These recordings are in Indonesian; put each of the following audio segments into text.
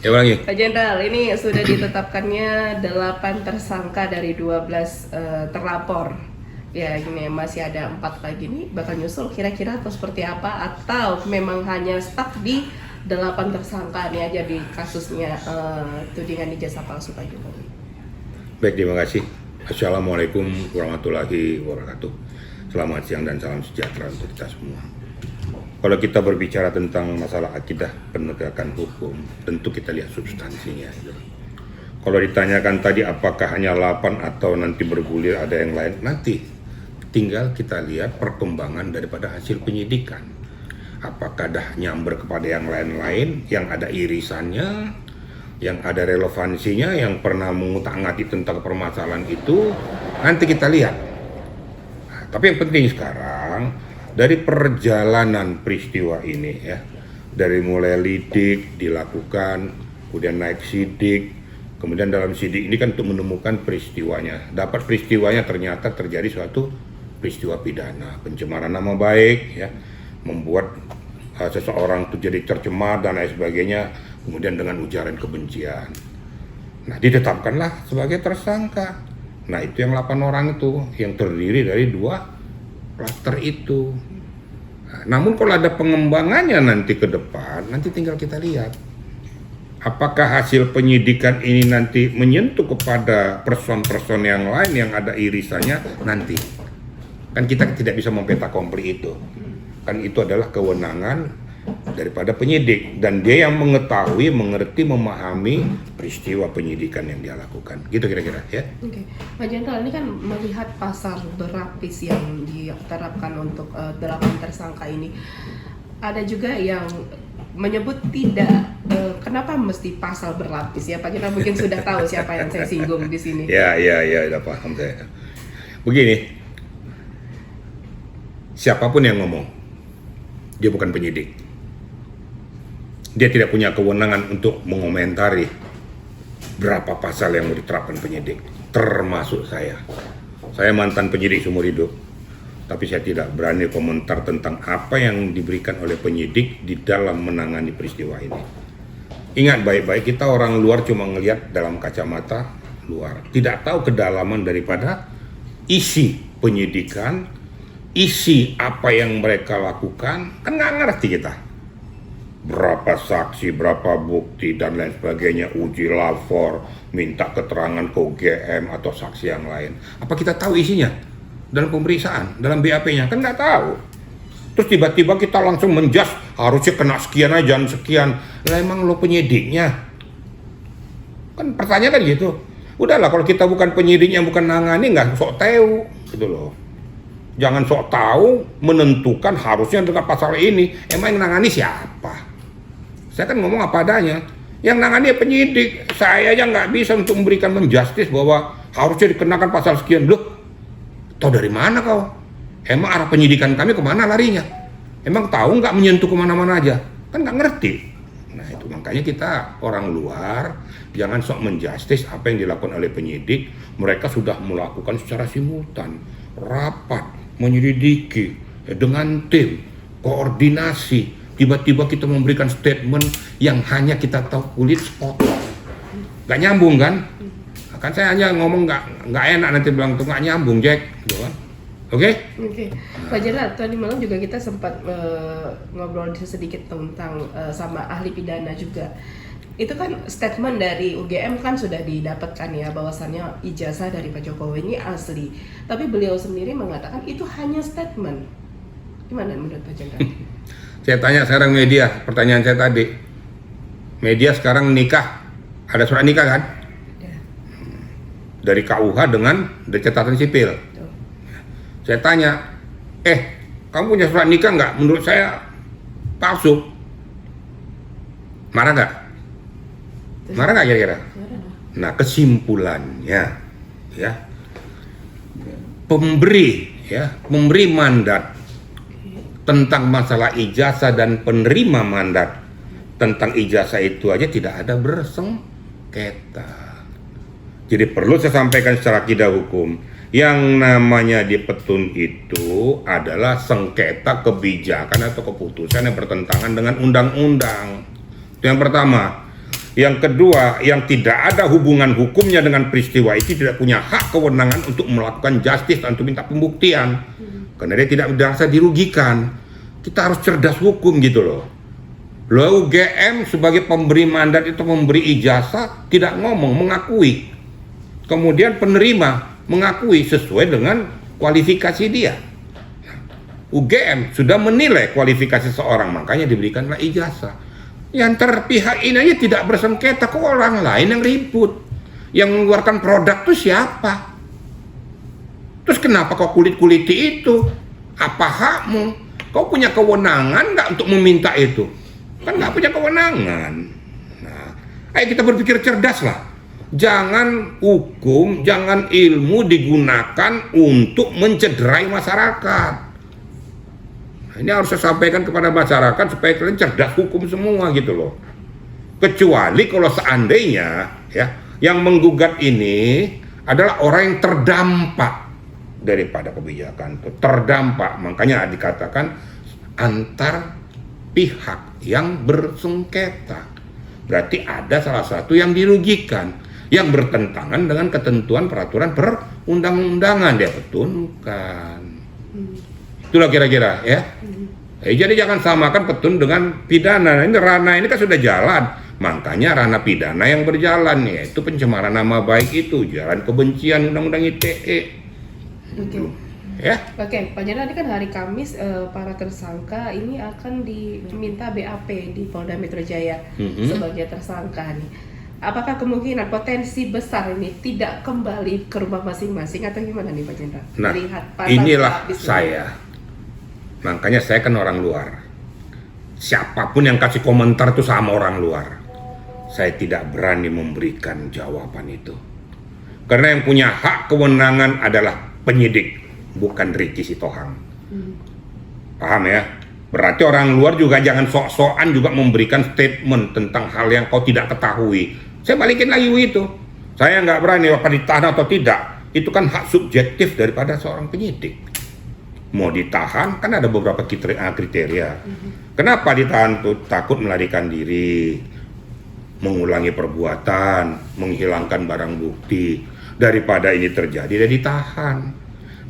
Ya ulangi. Pak Jenderal, ini sudah ditetapkannya 8 tersangka dari 12 terlapor. Ya gini, masih ada 4 lagi nih bakal nyusul kira-kira atau seperti apa, atau memang hanya stuck di 8 tersangka ini aja di kasusnya tudingan ijazah palsu Pak Jokowi. Baik, terima kasih. Assalamualaikum warahmatullahi wabarakatuh. Selamat siang dan salam sejahtera untuk kita semua. Kalau kita berbicara tentang masalah akidah penegakan hukum, tentu kita lihat substansinya. Kalau ditanyakan tadi apakah hanya 8 atau nanti bergulir ada yang lain, nanti tinggal kita lihat perkembangan daripada hasil penyidikan. Apakah dah nyamber kepada yang lain-lain, yang ada irisannya, yang ada relevansinya, yang pernah mengutak-ngatik tentang permasalahan itu, nanti kita lihat. Nah, tapi yang penting sekarang, dari perjalanan peristiwa ini ya, dari mulai lidik dilakukan, kemudian naik sidik, kemudian dalam sidik ini kan untuk menemukan peristiwanya. Dapat peristiwanya ternyata terjadi suatu peristiwa pidana, pencemaran nama baik ya, membuat seseorang itu jadi tercemar dan lain sebagainya, kemudian dengan ujaran kebencian. Nah, ditetapkanlah sebagai tersangka. Nah, itu yang 8 orang itu yang terdiri dari 2 klaster itu. Nah, namun kalau ada pengembangannya nanti ke depan, nanti tinggal kita lihat apakah hasil penyidikan ini nanti menyentuh kepada person-person yang lain yang ada irisannya nanti. Kan kita tidak bisa mempeta kompli itu. Kan itu adalah kewenangan daripada penyidik, dan dia yang mengetahui, mengerti, memahami peristiwa penyidikan yang dia lakukan. Gitu kira-kira ya. Oke, Pak Jenderal, ini kan melihat pasal berlapis yang diterapkan untuk 8 tersangka ini. Ada juga yang menyebut tidak, kenapa mesti pasal berlapis ya Pak Jenderal? Mungkin sudah tahu siapa yang saya singgung di sini. Ya, udah paham saya. Begini, siapapun yang ngomong, dia bukan penyidik. Dia tidak punya kewenangan untuk mengomentari berapa pasal yang mau diterapkan penyidik, termasuk saya. Saya mantan penyidik seumur hidup, tapi saya tidak berani komentar tentang apa yang diberikan oleh penyidik di dalam menangani peristiwa ini. Ingat baik-baik, kita orang luar cuma ngelihat dalam kacamata luar, tidak tahu kedalaman daripada isi penyidikan, isi apa yang mereka lakukan, kan nggak ngerti kita. Berapa saksi, berapa bukti, dan lain sebagainya, uji lapor, minta keterangan ke UGM atau saksi yang lain. Apa kita tahu isinya? Dalam pemeriksaan, dalam BAP-nya, kan nggak tahu. Terus tiba-tiba kita langsung menjas, harusnya kena sekian aja, sekian. Lah emang lo penyidiknya? Kan pertanyaan kan gitu. Udahlah, kalau kita bukan penyidiknya, bukan nangani, nggak sok tahu, gitu loh. Jangan sok tahu menentukan harusnya dengan pasal ini. Emang yang nangani siapa? Saya kan ngomong apa adanya. Yang nangani penyidik. Saya aja nggak bisa untuk memberikan menjustis bahwa harusnya dikenakan pasal sekian. Loh, tahu dari mana kau? Emang arah penyidikan kami kemana larinya? Emang tahu nggak menyentuh kemana-mana aja? Kan nggak ngerti. Nah itu makanya kita orang luar jangan sok menjustis apa yang dilakukan oleh penyidik. Mereka sudah melakukan secara simultan, rapat, menyelidiki dengan tim, koordinasi. Tiba-tiba kita memberikan statement yang hanya kita tahu kulit sepotong. Gak nyambung kan? Kan saya hanya ngomong nggak enak nanti bilang tuh nggak nyambung, Jack, gitu kan? Oke? Pak Jenderal, tadi malam juga kita sempat ngobrol sedikit tentang sama ahli pidana juga. Itu kan statement dari UGM kan sudah didapatkan ya, bahwasannya ijazah dari Pak Jokowi ini asli. Tapi beliau sendiri mengatakan itu hanya statement. Gimana menurut Pak Jenderal? Saya tanya sekarang media, pertanyaan saya tadi. Media sekarang nikah, ada surat nikah kan? Ya. Dari KUH dari catatan sipil. Betul. Saya tanya, kamu punya surat nikah nggak? Menurut saya palsu. Marah nggak? Marah nggak kira-kira? Nah, kesimpulannya, ya, pemberi mandat tentang masalah ijazah dan penerima mandat tentang ijazah itu aja tidak ada bersengketa. Jadi perlu saya sampaikan secara akidah hukum, yang namanya di petun itu adalah sengketa kebijakan atau keputusan yang bertentangan dengan undang-undang. Itu yang pertama. Yang kedua, yang tidak ada hubungan hukumnya dengan peristiwa itu tidak punya hak kewenangan untuk melakukan justice atau minta pembuktian. Karena dia tidak merasa dirugikan. Kita harus cerdas hukum gitu loh. Lo UGM sebagai pemberi mandat itu memberi ijazah tidak ngomong, mengakui. Kemudian penerima mengakui sesuai dengan kualifikasi dia. UGM sudah menilai kualifikasi seorang, makanya diberikanlah ijazah. Yang terpihak ini aja tidak bersengketa, kok orang lain yang ribut. Yang mengeluarkan produk itu siapa? Terus kenapa kau kulit-kuliti itu? Apa hakmu? Kau punya kewenangan nggak untuk meminta itu? Kan nggak punya kewenangan. Nah, ayo kita berpikir cerdas lah. Jangan hukum, jangan ilmu digunakan untuk mencederai masyarakat. Ini harus saya sampaikan kepada masyarakat supaya kalian cerdas hukum semua gitu loh. Kecuali kalau seandainya ya yang menggugat ini adalah orang yang terdampak daripada kebijakan itu. Terdampak, makanya dikatakan antar pihak yang bersengketa. Berarti ada salah satu yang dirugikan, yang bertentangan dengan ketentuan peraturan perundang-undangan dia petunkan. Itulah kira-kira ya. Jadi jangan samakan petun dengan pidana. Ini ranah ini kan sudah jalan. Makanya ranah pidana yang berjalan yaitu pencemaran nama baik itu, jalan kebencian Undang-Undang ITE. Oke. Ya. Oke, Pak Jenderal, ini kan hari Kamis para tersangka ini akan diminta BAP di Polda Metro Jaya sebagai tersangka nih. Apakah kemungkinan potensi besar ini tidak kembali ke rumah masing-masing atau gimana nih Pak Jenderal? Nah, Melihat inilah saya. Makanya saya kan orang luar. Siapapun yang kasih komentar itu sama orang luar. Saya tidak berani memberikan jawaban itu. Karena yang punya hak kewenangan adalah penyidik, bukan Ricky Sitohang. Paham ya? Berarti orang luar juga jangan sok-sokan juga memberikan statement tentang hal yang kau tidak ketahui. Saya balikin lagi itu. Saya nggak berani apa ditahan atau tidak. Itu kan hak subjektif daripada seorang penyidik. Mau ditahan kan ada beberapa kriteria. Kenapa ditahan tuh? Takut melarikan diri, mengulangi perbuatan, menghilangkan barang bukti. Daripada ini terjadi, dia ditahan.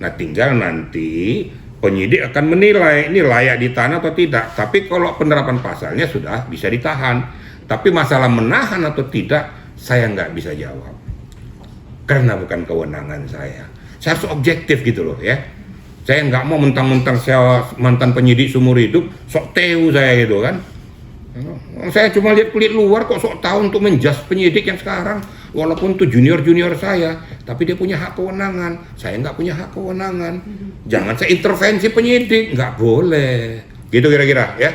Nah, tinggal nanti penyidik akan menilai ini layak ditahan atau tidak. Tapi kalau penerapan pasalnya sudah bisa ditahan. Tapi masalah menahan atau tidak, saya nggak bisa jawab. Karena bukan kewenangan saya. Saya harus objektif gitu loh ya. Saya nggak mau mentang-mentang saya mantan penyidik seumur hidup, sok tahu saya gitu kan. Saya cuma lihat kulit luar kok sok tahu untuk menjas penyidik yang sekarang. Walaupun itu junior-junior saya, tapi dia punya hak kewenangan. Saya nggak punya hak kewenangan. Jangan saya intervensi penyidik, nggak boleh. Gitu kira-kira ya.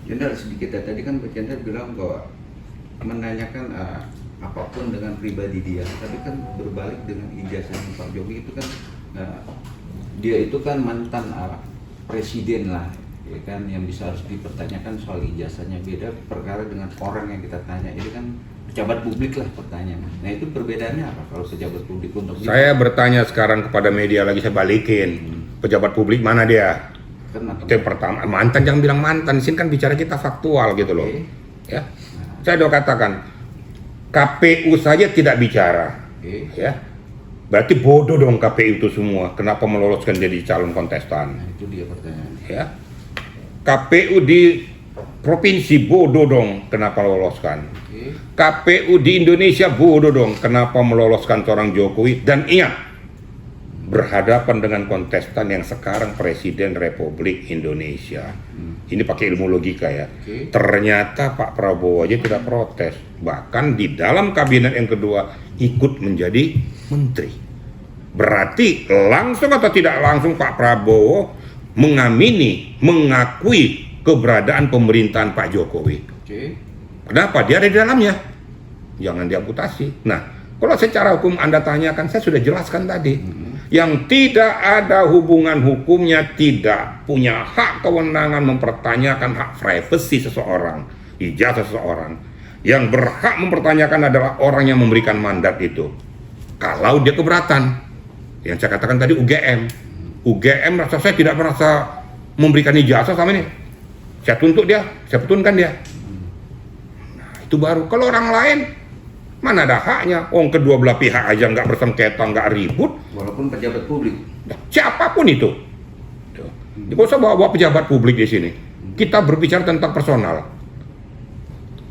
Jenderal, sedikit tadi kan Pak Jenderal bilang bahwa menanyakan apapun dengan pribadi dia, tapi kan berbalik dengan ijazah Pak Jokowi itu kan dia itu kan mantan presiden lah, ya kan, yang bisa harus dipertanyakan soal ijazahnya. Beda perkara dengan orang yang kita tanya, ini kan pejabat publik lah pertanyaan. Nah itu perbedaannya apa kalau pejabat publik untuk saya bertanya sekarang kepada media lagi, saya balikin. Pejabat publik mana dia? Kenapa? Itu yang pertama, mantan jangan bilang mantan, di sini kan bicara kita faktual gitu loh. Ya. Saya udah katakan KPU saja tidak bicara. Ya. Berarti bodoh dong KPU itu semua. Kenapa meloloskan jadi calon kontestan? Nah, itu dia pertanyaannya. Ya. KPU di provinsi bodoh dong, kenapa meloloskan? KPU di Indonesia bodoh dong, kenapa meloloskan seorang Jokowi? Dan ingat, berhadapan dengan kontestan yang sekarang Presiden Republik Indonesia. Ini pakai ilmu logika ya. Ternyata Pak Prabowo aja tidak protes. Bahkan di dalam kabinet yang kedua ikut menjadi menteri. Berarti langsung atau tidak langsung Pak Prabowo mengamini, mengakui keberadaan pemerintahan Pak Jokowi. Kenapa? Dia ada di dalamnya. Jangan diamputasi. Nah, kalau secara hukum Anda tanyakan, saya sudah jelaskan tadi. Yang tidak ada hubungan hukumnya, tidak punya hak kewenangan mempertanyakan hak privasi seseorang, ijazah seseorang. Yang berhak mempertanyakan adalah orang yang memberikan mandat itu. Kalau dia keberatan, yang saya katakan tadi UGM rasa saya tidak merasa memberikan ijazah sama ini. Saya tuntut dia, saya petunkan dia. Nah, itu baru. Kalau orang lain, mana ada haknya? Kedua belah pihak aja nggak bersengketa, nggak ribut. Walaupun pejabat publik. Siapapun itu. Nggak usah bawa pejabat publik di sini. Kita berbicara tentang personal.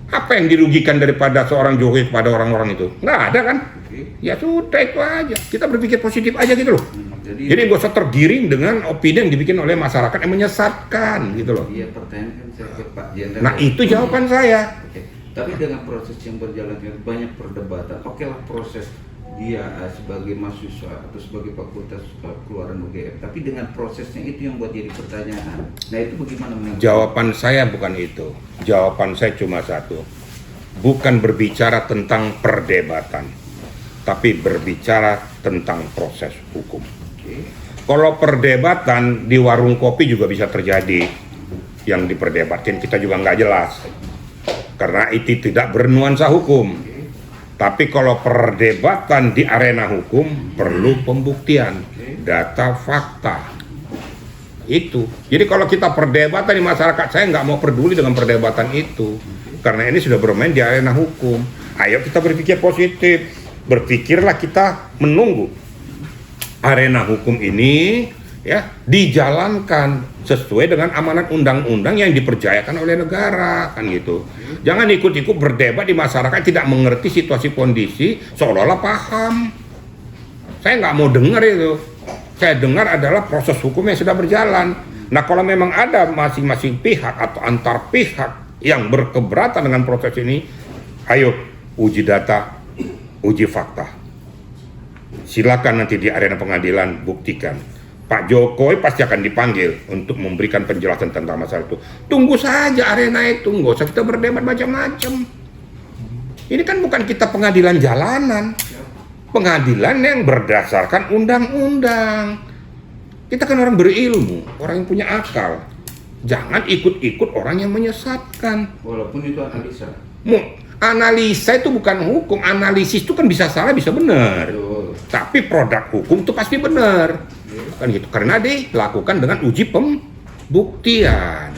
Apa yang dirugikan daripada seorang Jokowi kepada orang-orang itu? Nggak ada kan? Oke. Ya sudah itu aja. Kita berpikir positif aja gitu loh. Jadi Jadi nggak usah tergiring dengan opini yang dibikin oleh masyarakat yang menyesatkan gitu loh. iya, pertanyaan kan saya ke Pak Jenderal. Nah itu jawaban saya. Oke. Tapi dengan proses yang berjalan banyak perdebatan. Oke lah, proses dia sebagai mahasiswa atau sebagai fakultas keluaran UGM. Tapi dengan prosesnya itu yang buat jadi pertanyaan. Nah itu bagaimana menanggapi? Jawaban saya bukan itu. Jawaban saya cuma satu. Bukan berbicara tentang perdebatan, tapi berbicara tentang proses hukum. Oke. Kalau perdebatan di warung kopi juga bisa terjadi. Yang diperdebatkan kita juga nggak jelas. Karena itu tidak bernuansa hukum. Tapi kalau perdebatan di arena hukum perlu pembuktian, data, fakta. Itu. Jadi kalau kita perdebatan di masyarakat, saya nggak mau peduli dengan perdebatan itu. Karena ini sudah bermain di arena hukum. Ayo kita berpikir positif. Berpikirlah kita menunggu arena hukum ini ya dijalankan sesuai dengan amanat undang-undang yang dipercayakan oleh negara, kan gitu. Jangan ikut-ikut berdebat di masyarakat tidak mengerti situasi kondisi seolah-olah paham. Saya nggak mau dengar itu. Saya dengar adalah proses hukum yang sudah berjalan. Nah kalau memang ada masing-masing pihak atau antar pihak yang berkeberatan dengan proses ini, ayo uji data, uji fakta. Silakan nanti di arena pengadilan buktikan. Pak Jokowi pasti akan dipanggil untuk memberikan penjelasan tentang masalah itu. Tunggu saja arena itu, nggak usah kita berdebat macam-macam. Ini kan bukan kita pengadilan jalanan, pengadilan yang berdasarkan undang-undang. Kita kan orang berilmu, orang yang punya akal. Jangan ikut-ikut orang yang menyesatkan. Walaupun itu analisa. Analisa itu bukan hukum, analisis itu kan bisa salah, bisa benar. Betul. Tapi produk hukum itu pasti benar. Kan gitu. Karena dilakukan dengan uji pembuktian.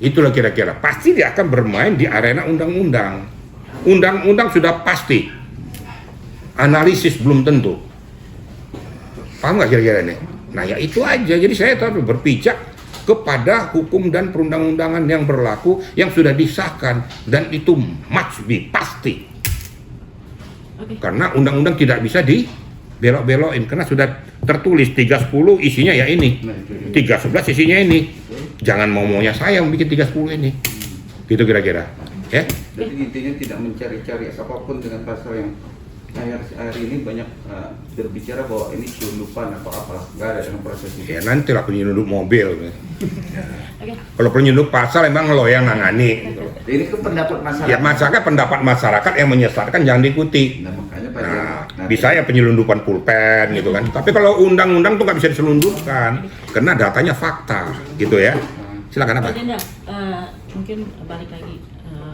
Itulah kira-kira. Pasti dia akan bermain di arena undang-undang. Undang-undang sudah pasti. Analisis belum tentu. Paham nggak kira-kira ini? Nah ya itu aja. Jadi saya tetap berpijak kepada hukum dan perundang-undangan yang berlaku yang sudah disahkan, dan itu must be pasti. Karena undang-undang tidak bisa dibelok-belokin karena sudah tertulis 310 isinya ya ini, 311 isinya ini. Jangan mau-maunya saya yang bikin 310 ini. Gitu kira-kira. Ya. Jadi intinya tidak mencari-cari apapun dengan pasal yang hari ini banyak berbicara bahwa ini selundupan atau apa, nggak ada dengan proses itu. Ya nanti lah penyelundup mobil. Kalau penyelundup pasal emang lo yang nangani. Ini kan pendapat masyarakat. Ya masyarakat, pendapat masyarakat yang menyesatkan jangan diikuti. Nah makanya Pak Nah, bisa ya penyelundupan pulpen gitu kan. Tapi kalau undang-undang tuh nggak bisa diselundupkan karena datanya fakta, gitu ya. Silakan apa? Pak Jenderal, mungkin balik lagi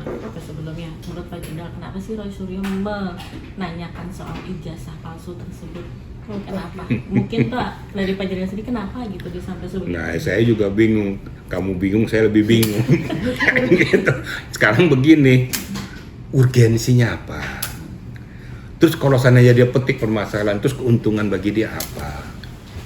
ke sebelumnya. Menurut Pak Jenderal, kenapa sih Roy Suryo menanyakan soal ijazah palsu tersebut? Kenapa? Mungkin Pak dari Pak Jenderal sendiri kenapa gitu dia sampai sebegitu? Nah, saya juga bingung. Kamu bingung, saya lebih bingung. Gitu. Sekarang begini, urgensinya apa? Terus kalau seandainya dia petik permasalahan, terus keuntungan bagi dia apa?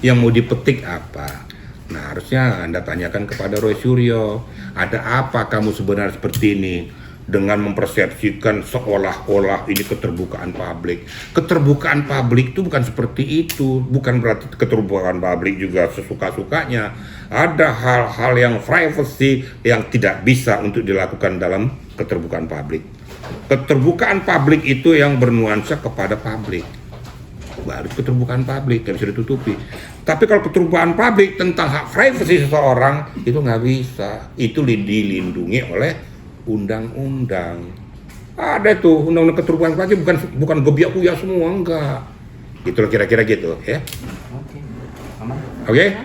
Yang mau dipetik apa? Nah, harusnya Anda tanyakan kepada Roy Suryo, ada apa kamu sebenarnya seperti ini? Dengan mempersepsikan seolah-olah ini keterbukaan publik. Keterbukaan publik itu bukan seperti itu. Bukan berarti keterbukaan publik juga sesuka-sukanya. Ada hal-hal yang privacy yang tidak bisa untuk dilakukan dalam keterbukaan publik. Keterbukaan publik itu yang bernuansa kepada publik. Baru keterbukaan publik, yang bisa ditutupi. Tapi kalau keterbukaan publik tentang hak privasi seseorang, itu nggak bisa. Itu dilindungi oleh undang-undang. Ada tuh undang-undang keterbukaan publik, bukan gebiak-kuya semua, enggak. Gitu kira-kira gitu ya. Oke, aman. Oke?